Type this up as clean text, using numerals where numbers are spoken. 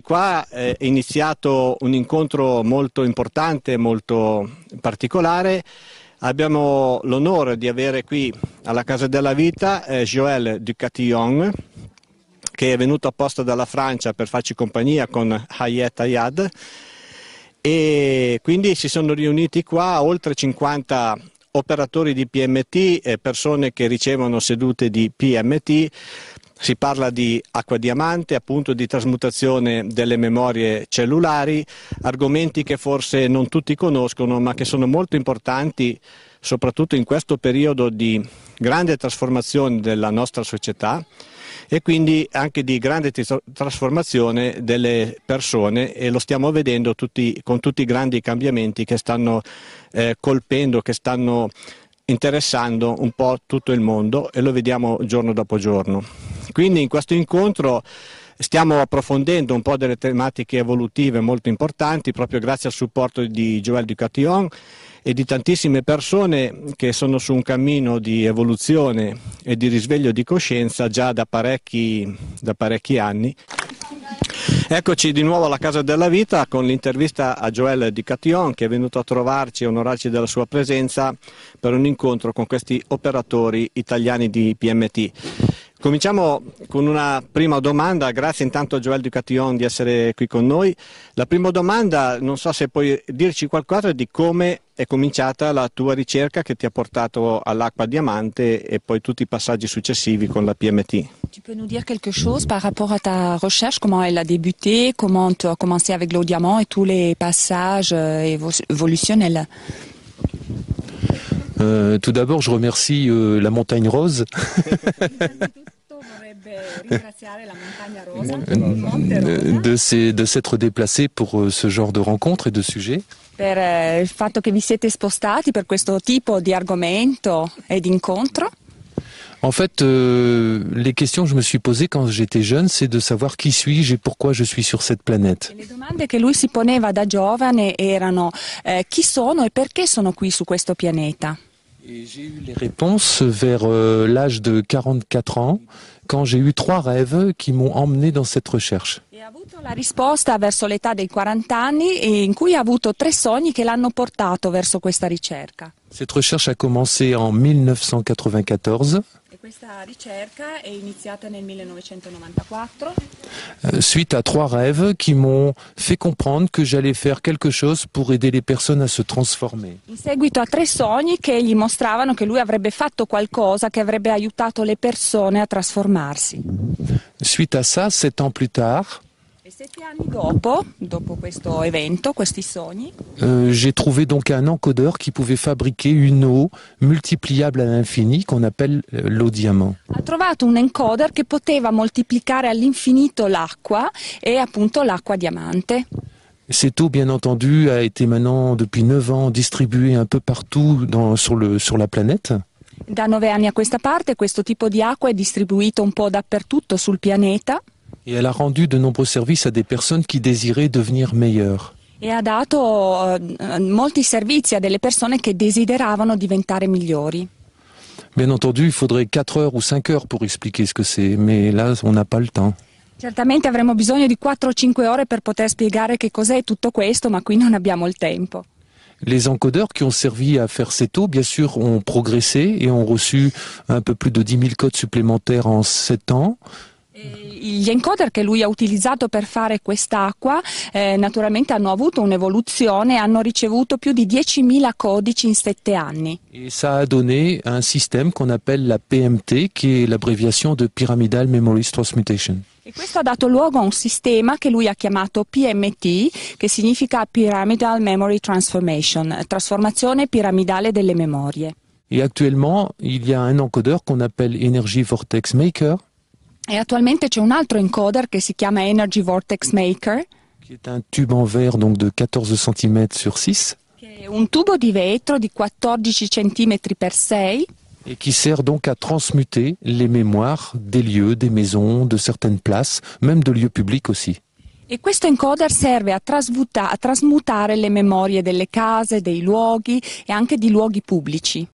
Qua è iniziato un incontro molto importante, molto particolare. Abbiamo l'onore di avere qui alla Casa della Vita Joël Ducatillon, che è venuto apposta dalla Francia per farci compagnia con Hayat Ayad, e quindi si sono riuniti qua oltre 50 operatori di PMT, persone che ricevono sedute di PMT. Si parla di acqua diamante, appunto di trasmutazione delle memorie cellulari, argomenti che forse non tutti conoscono ma che sono molto importanti soprattutto in questo periodo di grande trasformazione della nostra società e quindi anche di grande trasformazione delle persone, e lo stiamo vedendo con tutti i grandi cambiamenti che stanno colpendo, che stanno interessando un po' tutto il mondo, e lo vediamo giorno dopo giorno. Quindi in questo incontro stiamo approfondendo un po' delle tematiche evolutive molto importanti, proprio grazie al supporto di Joël Ducatillon e di tantissime persone che sono su un cammino di evoluzione e di risveglio di coscienza già da parecchi anni. Eccoci di nuovo alla Casa della Vita con l'intervista a Joël Ducatillon, che è venuto a trovarci e onorarci della sua presenza per un incontro con questi operatori italiani di PMT. Cominciamo con una prima domanda. Grazie intanto a Joël Ducatillon di essere qui con noi. La prima domanda, non so se puoi dirci qualcosa di come è cominciata la tua ricerca che ti ha portato all'acqua diamante e poi tutti i passaggi successivi con la PMT. Tu peux nous dire quelque chose par rapport à ta recherche, comment elle a débuté, comment tu as commencé avec l'eau diamant et tous les passages évolutionnels? Tout d'abord, je remercie la Montagne Rose de s'être déplacée pour ce genre de rencontre et de sujet. Per il fatto che vi siete spostati per questo tipo di argomento e di incontro. En fait, les questions que je me suis posées quand j'étais jeune, c'est de savoir qui suis-je et pourquoi je suis sur cette planète. Le domande che lui si poneva da giovane erano chi sono e perché sono qui su questo pianeta. Et j'ai eu les réponses vers l'âge de 44 ans, quand j'ai eu 3 rêves qui m'ont emmené dans cette recherche. E ha avuto la risposta verso l'età dei 40 anni in cui ha avuto 3 sogni che l'hanno portato verso questa ricerca. Cette recherche a commencé en 1994. E questa ricerca è iniziata nel 1994. Suite à 3 rêves qui m'ont fait comprendre que j'allais faire quelque chose pour aider les personnes à se transformer. In seguito a 3 sogni che gli mostravano che lui avrebbe fatto qualcosa che avrebbe aiutato le persone a trasformarsi. Suite à ça, 7 ans plus tard, E 7 anni dopo questo evento, questi sogni, j'ai trouvé donc un encodeur qui pouvait fabriquer une eau multipliable à l'infini qu'on appelle l'eau diamant. ha trovato un encoder che poteva moltiplicare all'infinito l'acqua e appunto l'acqua diamante. Cette eau, bien entendu, a été maintenant depuis 9 ans distribuée un peu partout sur la planète. Da 9 anni a questa parte questo tipo di acqua è distribuito un po' dappertutto sul pianeta et elle a rendu de nombreux services à des personnes qui désiraient devenir meilleures. e ha dato molti servizi a delle persone che desideravano diventare migliori. Bien entendu, il faudrait 4 heures ou 5 heures pour expliquer ce que c'est, mais là, on n'a pas le temps. Certamente avremo bisogno di 4 o 5 ore per poter spiegare che cos'è tutto questo, ma qui non abbiamo il tempo. Les encodeurs qui ont servi à faire cette eau, bien sûr, ont progressé et ont reçu un peu plus de 10 000 codes supplémentaires en 7 ans. Gli encoder che lui ha utilizzato per fare quest'acqua naturalmente hanno avuto un'evoluzione e hanno ricevuto più di 10.000 codici in 7 anni. Et ça a donné un système qu'on appelle la PMT, qui est l'abréviation de Pyramidal Memory Transmutation. E questo ha dato luogo a un sistema che lui ha chiamato PMT, che significa Pyramidal Memory Transformation, trasformazione piramidale delle memorie. Et actuellement, il y a un encodeur qu'on appelle Energy Vortex Maker, E attualmente c'è un altro encoder che si chiama Energy Vortex Maker, qui est un tube en verre donc de 14 cm sur 6, che è un tubo di vetro di 14 cm per 6 et qui sert donc à transmuter les mémoires des lieux, des maisons, de certaines places, même de lieux publics aussi. e questo encoder serve a trasmutare le memorie delle case, dei luoghi e anche di luoghi pubblici.